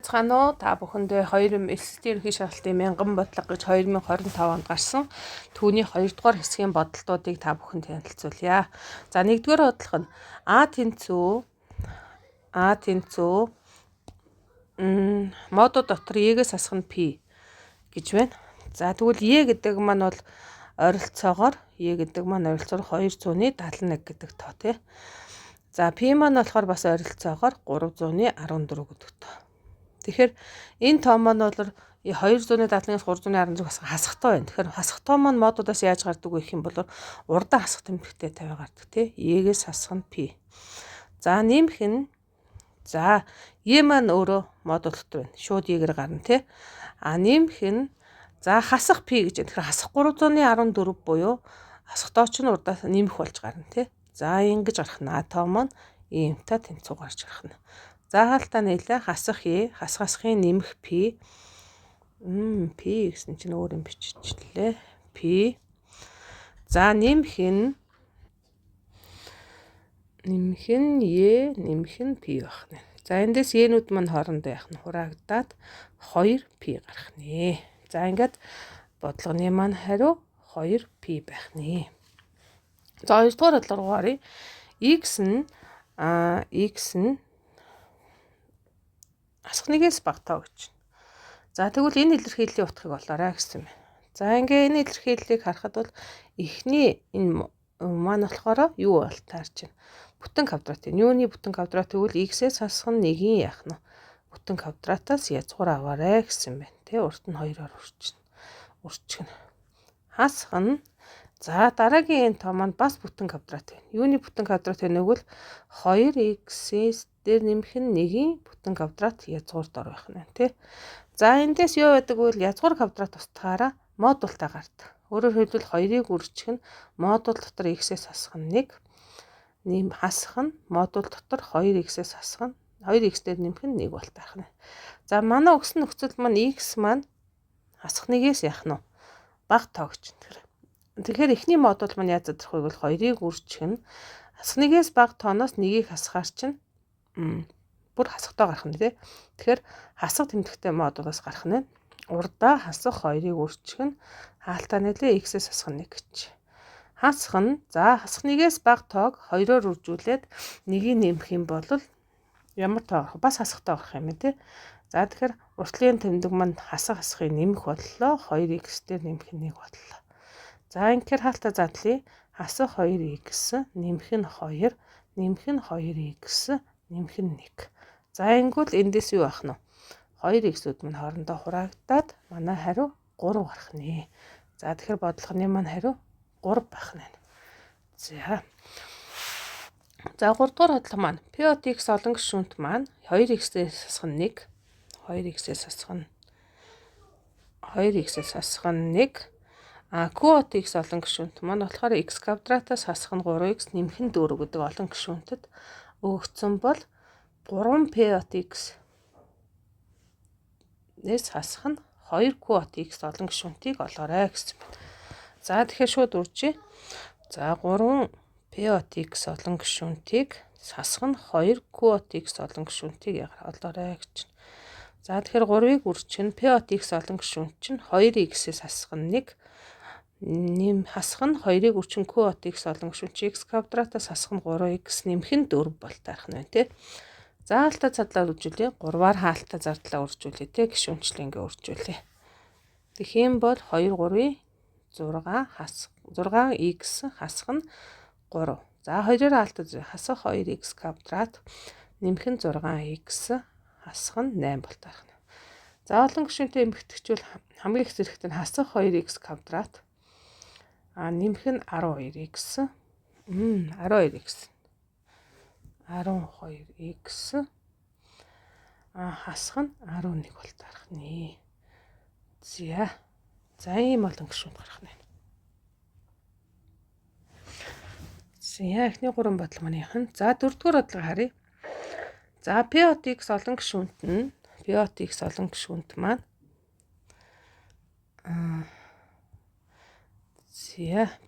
Цаанаа та бүхэндээ 2 эрхийн шалгалтын мянган бодлого гэж 2025 онд гарсан түүний 2 дугаар хэсгийн бодолтуудыг та бүхэнд танилцуулъя. За 1-р бодлого нь А тэнцүү модууд дотор Е-гээс асах нь P гэж байна. За тэгвэл Е гэдэг маань бол ойролцоогоор 271 гэдэг тоо тий. За P маань болохоор бас ойролцоогоор 314 гэдэг тоо. Тэгэхээр энэ тоо маань бол 270-аас 316 бас хасахтай байна. Тэгэхээр хасахтай маань модуудаас яаж гардаг вэ гэх юм бол урдаа хасах тэмдэгтээ 50 гардаг тий. Е-гээс хасах нь P. За нэмэх нь Е маань өөрөө модуль дотор байна. Шууд Е-гээр гарна тий. Нэмэх нь хасах P гэж. Тэгэхээр хасах 314 буюу хасахтойч нь урдаа нэмэх болж гарна тий. За ингэж гарах нь тоо маань иймтэй тэнцүү гарч гарах нь. За хаалтаа нийлээ хасах Е, хасахын нэмэх P. P гэсэн чинь өөр юм биччихлээ. P. За нэмэх нь Е, нэмэх нь P байх нь. За эндээс Е-нүүд маань хоорондоо яах нь хураагдаад 2P гарах нэ. За ингээд бодлогоны маань хариу 2P байх нэ. За 2-р бодлого гарыг X нь асах нэгээс бага тоо гэж. За тэгвэл энэ илэрхийллийн утгыг олоорой гэсэн юм. За ингээ энэ илэрхийллийг харахад бол эхний энэ маань болохоор юу бол таарч байна. Бүтэн квадрат. Юуны бүтэн квадрат тэгвэл X-ээс хасах нь 1-ийн яах нь бүтэн квадратаас язгуур аваарай гэсэн байна. Тэ урт нь 2-оор үрчгэнэ. Хасах нь дараагийн энэ тоо маань бас бүтэн квадрат байна. Юуны бүтэн квадрат вэ гэвэл 2x-ээс дээр нэмэх нь 1-ийн бүтэн квадрат язгуурд ор байх нь тий. За эндээс юу байдаг вэ? Язгуур квадрат устгаараа модультай гардаг. Өөрөөр хэлбэл 2-ыг үржих нь модуль дотор x-ээс хасах нь 1, хасах нь модуль дотор 2x-ээс хасах нь 2x дээр нэмэх нь 1 болт байх нь. За манай өгсөн нөхцөл маань x маань хасах нэгээс яах нь бага тоо гэж. Тэгэхээр эхний модуль маань яаж задрах вэ гэвэл 2-ыг үржих нь хасах нэгээс бага тооноос 1-ийг хасахаар чинь бүр хасахтаа гарах нь тий. Тэгэхээр хасах тэмдэгтэй модулаас гарах нь урдаа хасах 2-ыг үржих нь хаалтаа нэлээ x-ээс хасах нь 1 гэж. Хасах нь хасах нэгээс бага тоог 2-оор үржүүлээд 1-ийг нэмэх юм бол ямар тоо бас хасахтаа гарах юм тий. За тэгэхээр уртлын тэмдэг маань хасахыг нэмэх боллоо 2x дээр нэмэх нь 1 боллоо. За ингээд хаалтаа задлаа хасах 2x нэмэх нь 2 нэмэх нь 2x нэмэх нь 1. За ингүүл эндээс юу ах нь 2x-үүд маань хоорондоо хураагдаад манай хариу 3 гарах нэ. За тэгэхээр бодлогоны маань хариу 3 байх нь. За 3-р бодлого маань P от x олон гишүүнт маань 2x-ээс хасах нь 1 2x-ээс хасах нь 1 Q от x олон гишүүнт маань болохоор x квадратаас хасах нь 3x нэмэх нь 4 гэдэг олон гишүүнтэд өгөгдсөн бол 3P от x-ээс хасах нь 2Q от x олон гишүүнтийг олоорой гэсэн байна. За тэгэхээр шууд үржээ. За 3P от x олон гишүүнтийг хасах нь 2Q от x олон гишүүнтийг олоорой гэж. За тэгэхээр 3-ыг үржих нь P от x олон гишүүнт чинь 2x-ээс хасах нь 1 хасах нь 2-ыг үржих нь Q от x олон гишүүнт x квадратаас хасах нь 3x нэмэх нь 4 болт арах нь байна тий. За хаалтаа задлаа үржүүлээ. 3-аар хаалтаа зардлаа үржүүлээ тий. Гишүүнчлэн ингээ үржүүлээ. Тэгэх юм бол 2 3-ийн 6x хасах нь 3. За 2-оор хаалтаа хасах 2x квадрат нэмэх нь 6x хасах нь 8 болт арах нь. За олон гишүүнтэй эмгэгтэйчүүл хамгийн их зэрэгтэй нь хасах 2x квадрат нэмэх нь 12x 12x хасах нь 11 болт арах нэ. За ийм олон гишүүнд гарах нь. Эхний 3 бодлого маань яах нь. За 4-р бодлого харъя. За P от x олон гишүүнт маань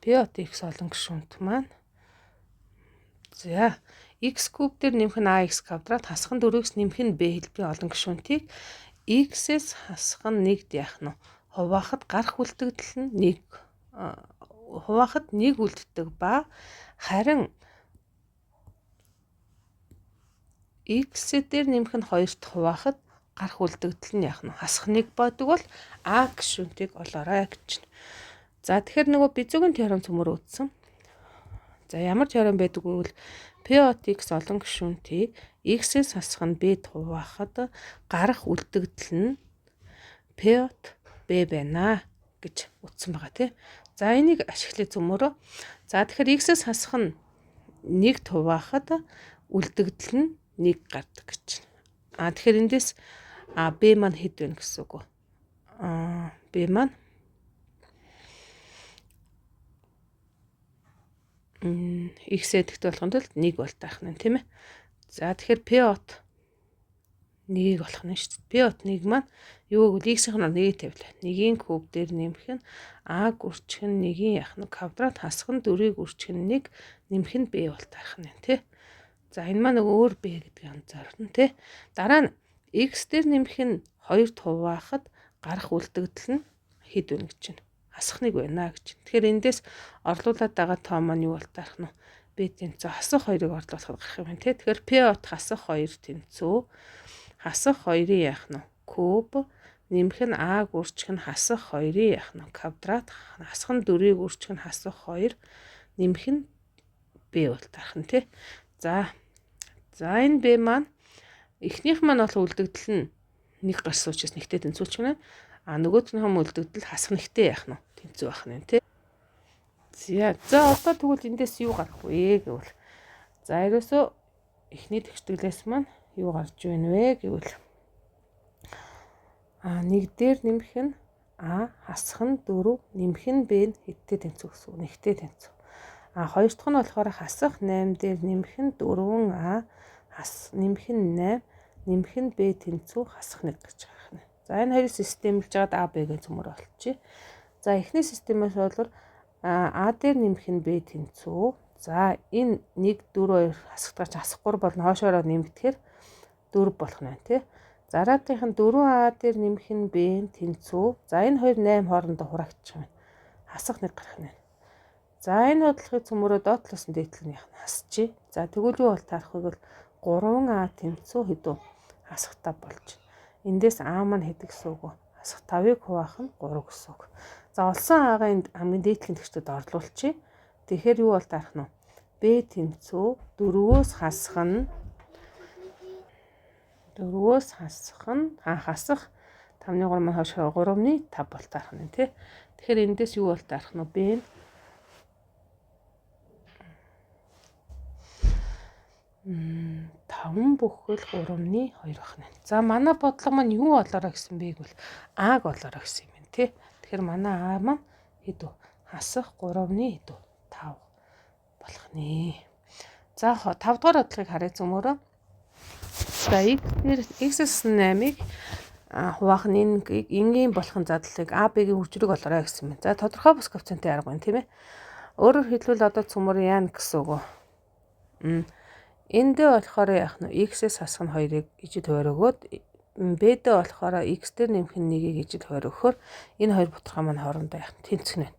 P от x олон гишүүнт маань x куб дээр нэмэх нь ax квадрат хасах нь 4x нэмэх нь b хэлбэрийн олон гишүүнтийг x-с хасах нь 1-д яах нь хуваахад гарах үлдэгдэл нь 1 хуваахад 1 үлддэг ба харин x дээр нэмэх нь 2-т хуваахад гарах үлдэгдэл нь яах нь хасах 1 байдаг бол а гишүүнтийг олоорой гэж. За тэгэхээр нөгөө Безюгийн теорем цөмөр үүссэн. За ямар теорем байдаг вэ гэвэл P от x олон гишүүнтийг x-с хасах нь b-д хуваахад гарах үлдэгдэл нь P от b байна гэж утсан байгаа тий. За энийг ашиглая цөмөрөө. За тэгэхээр x-с хасах нь 1-д хуваахад үлдэгдэл нь 1 гардаг гэж. Тэгэхээр эндээс b маань хэд вэ гэсэн үг. b маань x эдэгт болохын тулд 1 бол таах нь тийм ээ. За тэгэхээр p от 1-ийг болох нь шүү дээ. p от 1 маань юу гэвэл x-ийн нор 1-ийг тавилаа. 1-ийн куб дээр нэмэх нь a гүрчих нь 1-ийн яах нь квадрат хасах нь 4-ийг гүрчих нь 1 нэмэх нь b бол таах нь тий. За энэ маань нөгөө өөр b гэдгийг анзаарна тий. Дараа нь x дээр нэмэх нь 2-т хуваахад гарах үлдэгдэл нь хэд вэ гэж чинь хасах 1 байна гэж. Тэгэхээр эндээс орлуулад байгаа тоо маань юу бол таарах нь b тэнцүү хасах 2-ыг орлуулахад гарах юм тий. Тэгэхээр p от хасах 2 тэнцүү хасах 2-ын яах нь куб нэмэх нь а гүрчих нь хасах 2-ын яах нь квадрат хасах нь 4-ийг гүрчих нь хасах 2 нэмэх нь b бол таарах нь тий. За энэ b маань эхнийх маань бол үлдэгдэл нь 1 гарсан учраас нэгтэй тэнцүүлчих нь. Нөгөөх нь хам үлдэгдэл хасах нэгтэй яах нь тэнцүү байх нь тий. За одоо тэгвэл эндээс юу гарах вэ гэвэл за ерөөсөө эхний тэгшдэглээс маань юу гарч байна вэ гэвэл 1 дээр нэмэх нь а хасах нь 4 нэмэх нь b нь хэдтэй тэнцүү гэсэн үг нэгтэй тэнцүү. Хоёр дахь нь болохоор хасах 8 дээр нэмэх нь 4а нэмэх нь 8 нэмэх нь b тэнцүү хасах 1 гэж байгаа юм. За энэ хоёрыг системлж жаад а б гэж цөмөр болчихъя. За эхний системээс бол а дээр нэмэх нь b тэнцүү. За энэ 1 4 2 хасагдаж хасах 3 болно хоошоороо нэмэгдэхээр 4 болох нь байна тий. За дараагийнх нь 4а дээр нэмэх нь b тэнцүү. За энэ хоёр 8 хоорондоо хураагчих юм. Хасах 1 гарах нь. За энэ бодлогыг цөмөрөө доод талаас нь дээдлэг нь яах нь хасчихъя. За тэгвэл юу бол таарах вэ гэвэл 3а тэнцүү хэдүү хасах 5 болж. Эндээс а маань хэд гэсэн үг вэ? Хасах 5-ыг хуваах нь 3 гэсэн үг. За олсон агаа энд хамгийн дээдлийн тэгштэд орлуулчихъя. Тэгэхээр юу бол таарах нь? b тэнцүү 4-өөс хасах нь хасах 5-ны 3 маань хойш 3-ны 5 бол таарах нь тий. Тэгэхээр эндээс юу бол таарах нь? b 5 бүхэл 3-ны 2 байх нь. За манай бодлого маань юу болоорой гэсэн бэ гэвэл а-г болоорой гэсэн юм байна тий. Тэгэхээр манай а маань хэд вэ? Хасах 3-ны 5 болох нэ. За 5 дугаар бодлогыг харъя цөмөрөө. За x-с 8-ыг хуваах нь энгийн болохын задлыг а б-гийн үржрэг олоорой гэсэн юм. За тодорхой бус коэффициентийн арга байна тийм ээ. Өөрөөр хэлбэл одоо цөмөр яана гэсэн үг. Эндээ болохоор яах нь x-с хасах нь 2-ыг ижил хуваар өгөөд b-дээ болохоор x дээр нэмэх нь 1-ийг ижил хуваар өгөхөөр энэ хоёр бутархаа маань хоорондоо яах нь тэнцэх нь.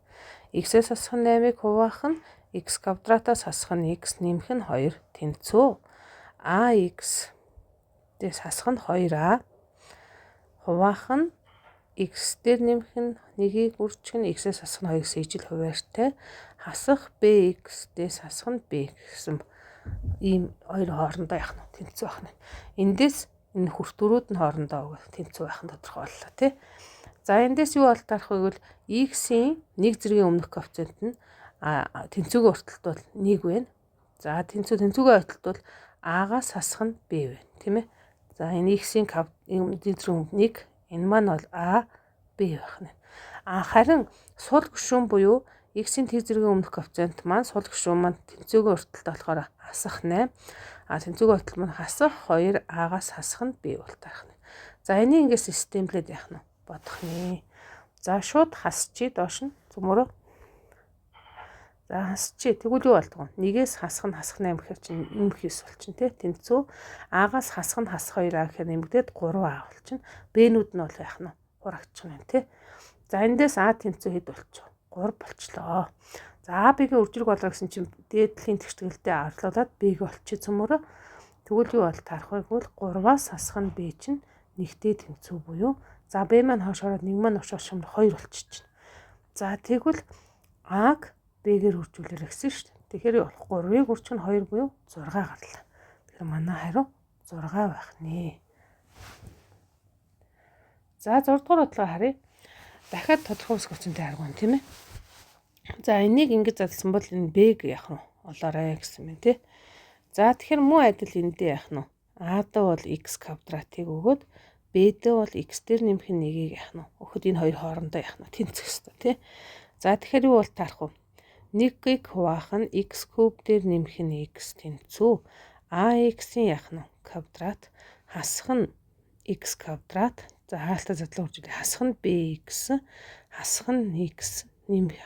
x-с хасах нь 8-ыг хуваах нь x квадратаас хасах нь x нэмэх нь 2 тэнцүү ax дээс хасах нь 2a хуваах нь x дээр нэмэх нь 1-ийг үржих нь x-с хасах нь 2-с ижил хуваартай хасах bx дээс хасах нь b гэсэн ийм хоёр хоорондоо яах нь тэнцүү байх нь. Эндээс энэ хүртвэрүүд нь хоорондоо тэнцүү байх нь тодорхой боллоо тий. За эндээс юу бол тарах вэ гэвэл x-ийн 1 зэргийн өмнөх коэффициент нь тэнцүүгийн урталт бол 1 байна. За тэнцүүгийн урталт бол a-гаас хасах нь b байна тийм ээ. За энэ x-ийн зэрэг 1 энэ маань бол a b байх нь. Харин сул гишүүн буюу x-ийн тэг зэргийн өмнөх коэффициент маань сул гишүүн маань тэнцүүгийн урталт болохоор хасах 8. Тэнцүүгийн урталт маань хасах 2 a-гаас хасах нь b бол тарах нь. За энийг ингээд системлээд яах нь бодох нэ. За шууд хасчи доош нь цөмөрөө. За хасчи. Тэгвэл юу болдгоо? Нэгээс хасах нь хасах 8 гэхээр чинь нэмэх 9 болчихно тий. Тэнцүү А-гаас хасах нь хасах 2А гэхээр нэмэгдээд 3А болчихно. Б-нүүд нь бол яах нь хурагчих нь тий. За эндээс А тэнцүү хэд болчих вэ? 3 болчлоо. За А Б-гийн үржирэг болгоо гэсэн чинь дээдлийн тэгшгэлтэй арлуулад Б-г олчих цөмөрөө. Тэгвэл юу бол таарах вэ гэвэл 3-аас хасах нь Б чинь нэгтэй тэнцүү буюу за Б маань хойш ороод 1 маань очоод шумар 2 болчихно. За тэгвэл А-г Б-гээр үржүүлэр гэсэн шүү дээ. Тэгэхээр юу болох? 3-ыг үржих нь 2 буюу 6 гарлаа. Тэгэхээр манай хариу 6 байх нэ. За 6 дугаар бодлого харъя. Дахиад тодорхой үсэг хүчинтэй аргуун тийм ээ. За энийг ингэж задлсан бол энэ Б-г яах нь олоорой гэсэн юм тий. За тэгэхээр муу адил эндээ яах нь А-даа бол x квадратыг өгөөд Б-дээ бол x дээр нэмэх нь 1-ийг яах нь өгөхөд энэ хоёр хоорондоо яах нь тэнцэх ёстой тий. За тэгэхээр юу бол таарах вэ? 1-ийг хуваах нь x куб дээр нэмэх нь x тэнцүү ax-ийн яах нь квадрат хасах нь x квадрат. За хаалтаа задлан үржүүлээ. Хасах нь bx хасах нь x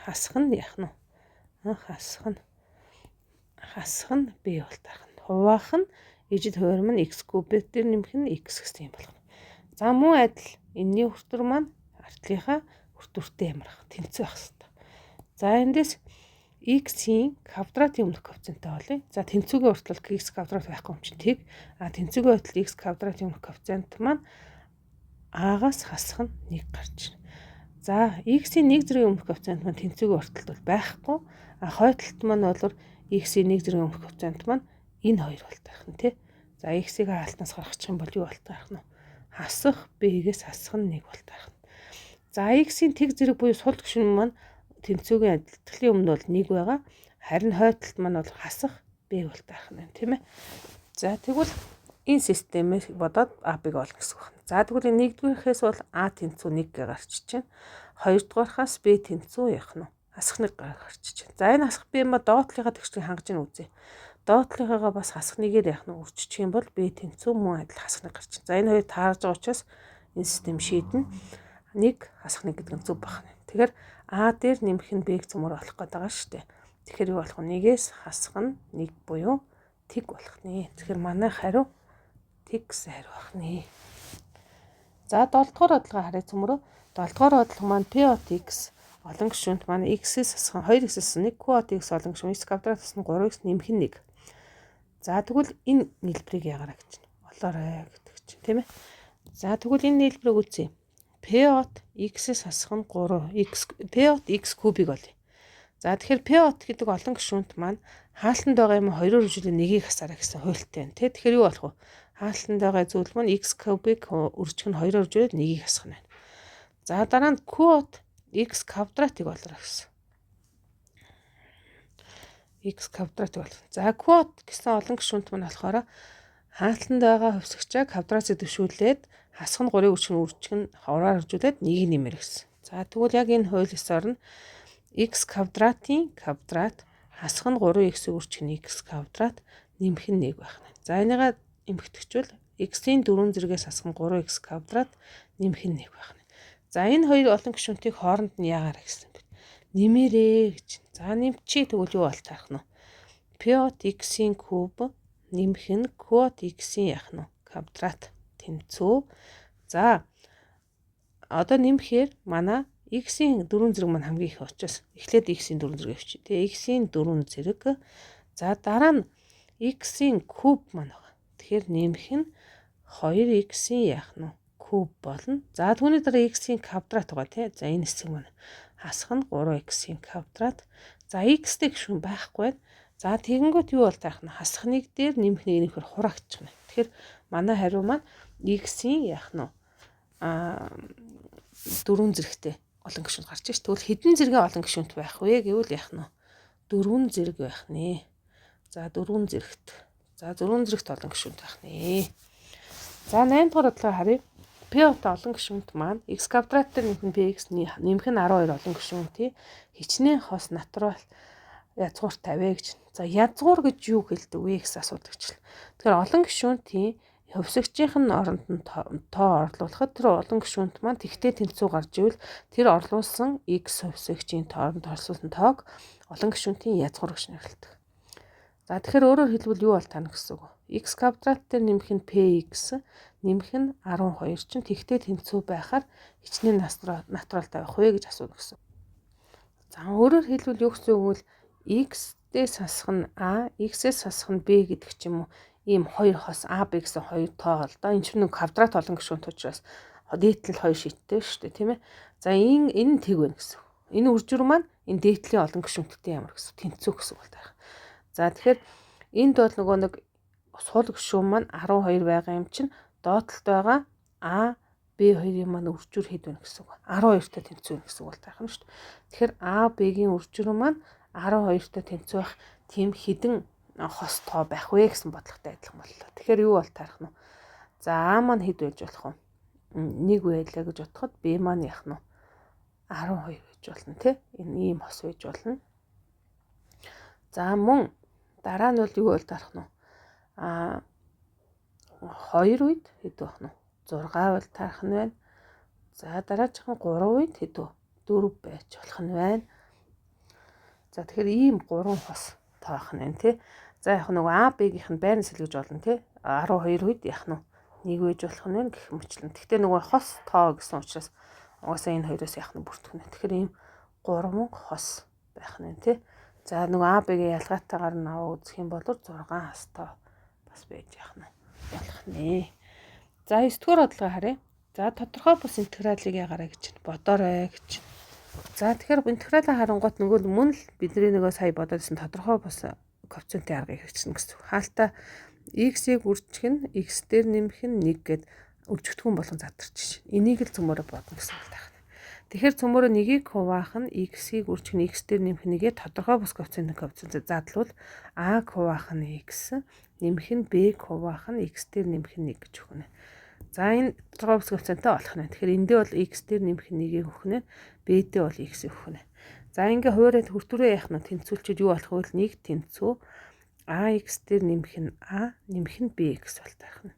хасах нь яах нь хасах нь b бол таарах нь хуваах нь ижид хувирм нь x куб дээр нэмэх нь x гэсэн юм болох. За муу адил энэний хүртэр маань артлынхаа хүртүртэй ямарх тэнцүү байх хэрэгтэй. За эндээс x-ийн квадратын өмнөх коэффициенттэй болъё. За тэнцүүгийн уртлал x квадрат байхгүй юм чинь тэг. Тэнцүүгийн уртлал x квадратын өмнөх коэффициент маань А-гаас хасах нь 1 гарч ирнэ. За x-ийн 1 зэргийн өмнөх коэффициент маань тэнцүүгийн уртлалт бол байхгүй. Хойдолт маань бол x-ийн 1 зэргийн өмнөх коэффициент маань энэ хоёр бол таах нь тий. За x-ийг хаалтнаас гаргачих юм бол юу бол таах нь? Хасах b-гээс хасах нь 1 бол таах нь. За x-ийн тэг зэрэг буюу сул түвшин маань тэнцүүгийн адилтгалын өмнө бол 1 байгаа. Харин хойдолт маань бол хасах b бол таах нь тийм ээ. За тэгвэл энэ системийг бодоод А-г олно гэсэн үг байна. За тэгвэл энэ 1-р-хээс бол А тэнцүү 1 гэ гарч чинь. 2-р-хаас Б тэнцүү яах нь хасах 1 гарч чинь. За энэ хасах Б ма доотлынхаа тэгшгийг хангаж ийн үзье. Доотлынхаагаа бас хасах 1-ээр яах нь үржчих юм бол Б тэнцүү мөн адил хасах 1 гарч чинь. За энэ хоёр таарж байгаа учраас энэ систем шийднэ. 1 хасах 1 гэдэг нь зөв байна. Тэгэхээр А дээр нэмэх нь Б-г цөмөр болох гээд байгаа шүү дээ. Тэгэхээр юу болох вэ? 1-ээс хасах нь 1 буюу тэг болох нэ. Тэгэхээр манай хариу тэг хариу байх нэ. За 7 дугаар бодлого харъя цөмөрөө. 7 дугаар бодлого маань P от x олон гишүүнт маань x-ээс хасах 2x-ээс 1 Q от x олон гишүүн x квадратаас нь 3x нэмэх нь 1. За тэгвэл энэ нийлбэрийг яагараа гэж байна. Олоорой гэдэг чинь тийм ээ. За тэгвэл энэ нийлбэрийг үзье. P от x-ээс хасах нь 3x P от x кубыг олъё. За тэгэхээр P от гэдэг олон гишүүнт маань хаалтанд байгаа юм 2-оор үржүүлээ 1-ийг хасаарай гэсэн хуультай байна. Тэгэхээр юу болох вэ? Хаалтанд байгаа зүйл маань x кубыг үржих нь 2-оор үржүүлээд 1-ийг хасах нь байна. За дараа нь Q от x квадратыг олоорой гэсэн. X квадратыг бол. За Q от гэсэн олон гишүүнт маань болохоор хаалтанд байгаа хувьсгчаа квадратыг дэвшүүлээд хасах нь 3-ыг үржих нь 2-аар үржүүлээд 1-ийг нэмэр гэсэн. За тэгвэл яг энэ хууль ёсоор нь x квадратын квадрат хасах нь 3x-ийг үржих нь x квадрат нэмэх нь 1 байх нь. За энийгээ эмхэгтгэжүүл x-ийн 4 зэрэгээс хасах нь 3x квадрат нэмэх нь 1 байх нь. За энэ хоёр олон гишүүнтийг хооронд нь яагаар гэсэн бэ? Нэмээрээ гэж. За нэмчи тэгвэл юу бол таарах нь? P от x-ийн куб нэмэх нь Q от x-ийн яах нь квадрат тэнцүү. За одоо нэмэхээр манай x-ийн 4 зэрэг маань хамгийн их учраас эхлээд x-ийн 4 зэрэг авчи. Тэгээ x-ийн 4 зэрэг. За дараа нь x-ийн куб маань байгаа. Тэгэхээр нэмэх нь 2x-ийн яах нь куб болно. За түүний дараа x-ийн квадрат байгаа тий. За энэ хэсэг маань хасах нь 3x-ийн квадрат. За x-тэй гишүүн байхгүй байна. За тэгэнгүүт юу бол таах нь хасах 1 дээр нэмэх 1 нөхөр хураагчих нь. Тэгэхээр манай хариу маань x-ийн яах нь 4 зэрэгтэй олон гишүүнт гарч ш. Тэгвэл хэдэн зэргийн олон гишүүнт байх вэ гэвэл яах нь 4 зэрэг байх нэ. За 4 зэрэгт. За 4 зэрэгт олон гишүүнт байх нэ. За 8 дугаар бодлого харъя. P от олон гишүүнт маань x квадрат дээр нэмэх нь px нэмэх нь 12 олон гишүүнтий хичнээн хос натурал язгуур тавиа гэж. За язгуур гэж юу хэлдэг вэ гэсэн асуудал гэжл. Тэгэхээр олон гишүүнтийн хувьсагчийн оронд нь тоо орлуулахад тэр олон гишүүнт маань тэгтээ тэнцүү гарч ивэл тэр орлуулсан x хувьсагчийн тооронд оролцуулсан тоог олон гишүүнтийн язгуур гэж нэрлэдэг. За тэгэхээр өөрөөр хэлбэл юу бол тань гэсэн үг. X квадрат дээр нэмэх нь px нэмэх нь 12 чинь тэгтээ тэнцүү байхаар хичнээн натурал тавих вэ гэж асууна гэсэн. За өөрөөр хэлбэл юу гэсэн үг вэ? X-дээс хасах нь a, x-ээс хасах нь b гэдэг ч юм уу. Ийм хоёр хос a, b гэсэн хоёр тоо л да. Энэ чинь нэг квадрат олон гишүүнт учраас дээдлэл хоёр шийттэй шүү дээ, тийм ээ. За энэ нь тэг байна гэсэн. Энэ үржүр маань энэ дээдлийн олон гишүүнттэй ямар гэсэн тэнцүү гэсэн үг байна. За тэгэхээр энд бол нөгөө нэг сул гишүүн маань 12 байгаа юм чинь доотлолт байгаа a, b хоёрын маань үржүр хэд байна гэсэн үг. 12-тай тэнцүү байна гэсэн үг байна шүү дээ. Тэгэхээр a, b-гийн үржүр маань 12-тай тэнцүү байх тийм хідэн хос тоо байх вэ гэсэн бодлоготой адилхан боллоо. Тэгэхээр юу бол таарах нь? За a маань хэд байж болох вэ? 1 байлаа гэж бодоход b маань яах нь? 12 байж болно тий. Энэ ийм хос байж болно. За мөн дараа нь бол юу бол таарах нь? 2 үед хэд байх нь? 6 бол таарах нь байна. За дараагийн 3 үед хэд вэ? 4 байж болох нь байна. За тэгэхээр ийм 3 хос тоох нь байна тий. За яг нөгөө A, B-гийнх нь байрны сэлгэж болно тий. 12 үед яах нь 1 байж болох нь гэх мэтлэн. Гэхдээ нөгөө хос тоо гэсэн учраас угаасаа энэ хоёроос яах нь бүртгэх нь. Тэгэхээр ийм 3 хос байх нь тий. За нөгөө A, B-гийн ялгаатайгаар нь аваа үзэх юм бол 6 хос тоо бас байж яах нь болох нэ. За 9-р бодлого харъя. За тодорхой бус интегралыг ягараа гэж бодоорой гэж. За тэгэхээр интегралаа харангуут нөгөө мөн л бидний нөгөө сая бодоодсэн тодорхой бус коэффициентийн аргыг хэрэгжинэ гэсэн. Хаалтаа x-ийг үржих нь x дээр нэмэх нь 1 гэд үржигдэхүүн болгон задарч шин. Энийг л цөмөрө бодно гэсэн үг байна. Тэгэхээр цөмөрө 1-ийг хуваах нь x-ийг үржих нь x дээр нэмэх нэгээ тодорхой бус коэффициент задлуул a-г хуваах нь x нэмэх нь b-г хуваах нь x дээр нэмэх нь 1 гэж өгнө. За энэ тодорхой бус коэффициенттэй болох нь. Тэгэхээр эндээ бол x дээр нэмэх нь 1-ийг өгөх нь, b-дээ бол x-ийг өгөх нь. За ингээ хуурайд хүртүрээ яах нь тэнцүүлчихэд юу болох вэ? 1 тэнцүү ax дээр нэмэх нь a нэмэх нь bx болтойх нь.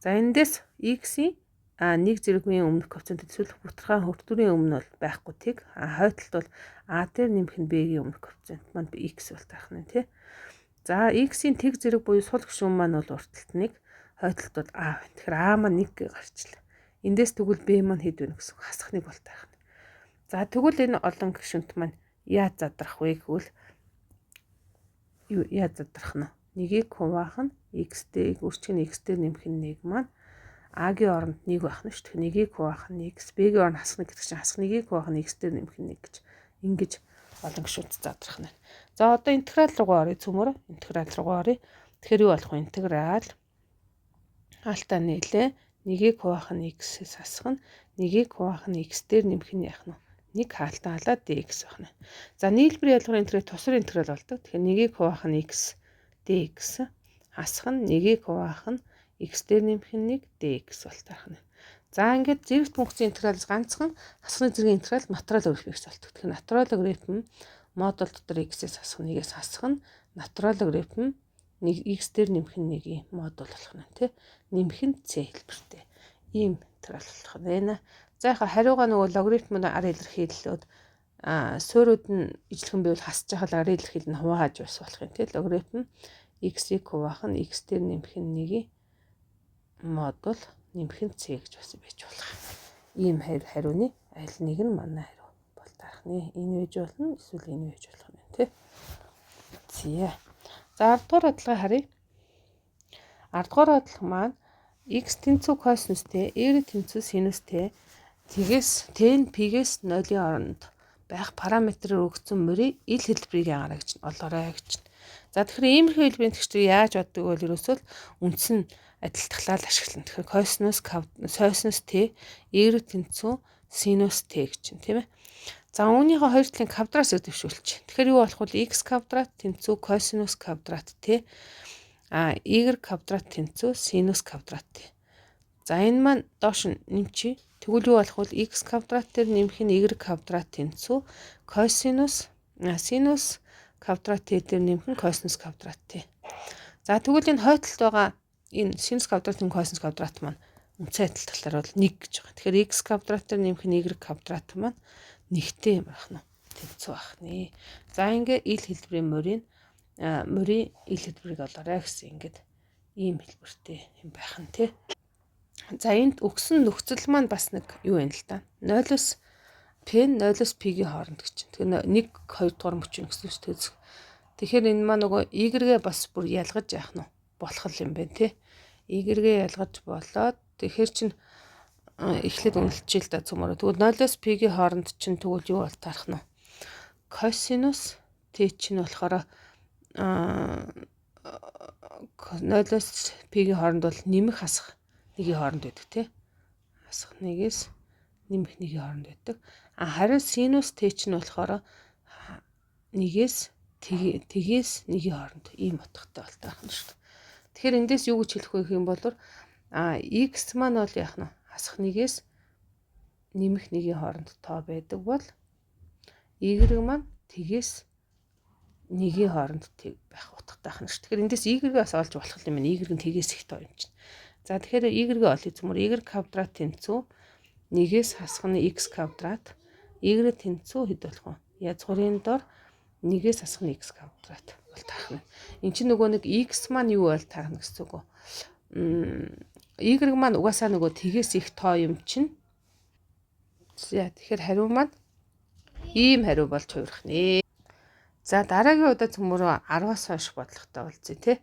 За эндээс x-ийн 1 зэргийн өмнөх коэффициент эсвэл бүтэрхайн хүртүрийн өмнө бол байхгүй тийг хойдолд бол a дээр нэмэх нь b-гийн өмнөх коэффициент маань x болтойх нь тий. За x-ийн тэг зэрэг буюу сул гишүүн маань бол уртталт 1 хойдолд бол a байна. Тэгэхээр a маань 1 гэ гарчлаа. Эндээс тэгвэл b маань хэд вэ гэсэн хасах 1 болтойх нь. За тэгвэл энэ олон гишүүнт маань яаж задрах вэ гэвэл яаж задрах нь? 1-ийг хуваах нь x-ийг үржих нь x дээр нэмэх нь 1 маань a-гийн оронд 1 байх нь шүү дээ. 1-ийг хуваах нь x, b-гийн оронд хасах нь гэдэг чинь хасах 1-ийг хуваах нь x дээр нэмэх нь 1 гэж ингэж олон гишүүнт задрах нь. За одоо интеграл руугаа оръё цөмөрө. Интеграл руугаа оръё. Тэгэхээр юу болох вэ? Интеграл хаалтаа нийлээ 1-ийг хуваах нь x-ээс хасах нь 1-ийг хуваах нь x дээр нэмэх нь яах нь? 1 хаалтаа халаад dx байна. За нийлбэр ялгарын интеграл тусар интеграл болдог. Тэгэхээр 1-ийг хуваах нь x dx хасах нь 1-ийг хуваах нь x дээр нэмэх нь 1 dx болтойх нь. За ингээд зэрэгт функцийн интегралс ганцхан хасхны зэргийн интеграл натурал логарифмээс болдог. Тэгэхээр натурал логарифм модуль дотор x-ээс хасах 1-ээс хасах нь натурал логарифм 1 x дээр нэмэх нь 1-ийн модуль болох нь тий. Нэмэх нь c хэлбэртэй. Ийм интеграл болох нь байна. За яха хариугаа нөгөө логарифмын ар илэрхийллүүд суурьуд нь ижлэхэн байвал хасж байгаа ар илэрхийлэл нь хувааж бас болох юм тий. Логарифм x-ийг хуваах нь x дээр нэмэх нь 1-ийн модуль нэмэх нь c гэж бас байж болох. Ийм хариуны аль нэг нь манай хариу бол таарах нэ. Энэ байж болно эсвэл энэ байж болох юм тий. Зя. За 10-р бодлогыг харъя. 10-р бодлого маань x тэнцүү косинустэй, y тэнцүү синустэй тэгээс t-н p-гээс 0-ийн оронд байх параметрээр өгсөн мөрийн ил хэлбэрийг яагараа гэж олоорой гэж. За тэгэхээр иймэрхүү хэлбэрийн тэгчдэр яаж боддог вэ? Ерөөсөө үндс нь адилтгалал ашиглана. Тэгэхээр косинус t, y тэнцүү синус t гэж чинь тийм ээ. За үүнийхээ хоёр талын квадратыг дэвшүүлчих. Тэгэхээр юу болох вэ? x квадрат тэнцүү косинус квадрат t y квадрат тэнцүү синус квадрат t. За энэ маань доош нь нэмчи. Тэгвэл юу болох вэ? x квадрат дээр нэмэх нь y квадрат тэнцүү косинус синус квадрат t дээр нэмэх нь косинус квадрат t. За тэгвэл энэ хойдолд байгаа энэ синус квадратын косинус квадрат маань үнцэн адил талаар бол 1 гэж байгаа. Тэгэхээр x квадратаар нэмэх нь y квадрат маань нэгтэй юм байх нь тэнцүү байх нэ. За ингээ ил хэлбэрийн морийн ил хэлбэрийг олоорой гэсэн ингээд ийм хэлбэртэй юм байх нь тий. За энд өгсөн нөхцөл маань бас нэг юу вэ л та. 0-с p 0-с p-ийн хооронд гэж. Тэгэхээр 1 2 дугаар мөчн гэсэн үг төсөх. Тэгэхээр энэ маань нөгөө y-гээ бас бүр ялгаж яах нь болох юм байна тий. Y-гээ ялгаж болоод тэгэхээр чин эхлээд үнэлчихээ л да цөмөрөө. Тэгвэл 0-с p-ийн хооронд чин тэгвэл юу бол таарах нь? Косинус t чинь болохоор 0-с p-ийн хооронд бол нэмэх хасах 1-ийн хооронд байдаг тий. Хасах 1-ээс нэмэх 1-ийн хооронд байдаг. Харин синус t чинь болохоор 1-ээс тгээс 1-ийн хооронд ийм утгатай бол таах нь шүү дээ. Тэгэхээр эндээс юу гэж хэлэх вэ гэх юм бол x маань бол яах нь хасах 1-ээс нэмэх 1-ийн хооронд тоо байдаг бол y маань тгээс 1-ийн хооронд байх утгатай байна шүү. Тэгэхээр эндээс y-гээс олж болох юм байна. Y нь тгээс их тоо юм чинь. За тэгэхээр y-гээ олъё зүмөр y квадрат тэнцүү 1-ээс хасах нь x квадрат y тэнцүү хэд болох вэ? Язгуурын дор 1-ээс хасах нь x квадрат бол таарах нь. Энд чинь нөгөө нэг x маань юу байл таарна гэсэн үг. Y маань угаасаа нөгөө тгээс их тоо юм чинь. За тэгэхээр хариу маань ийм хариу болж хувирах нэ. За дараагийн удаа цөмөрөө 10-аас хойш бодлоготой болцъё тий.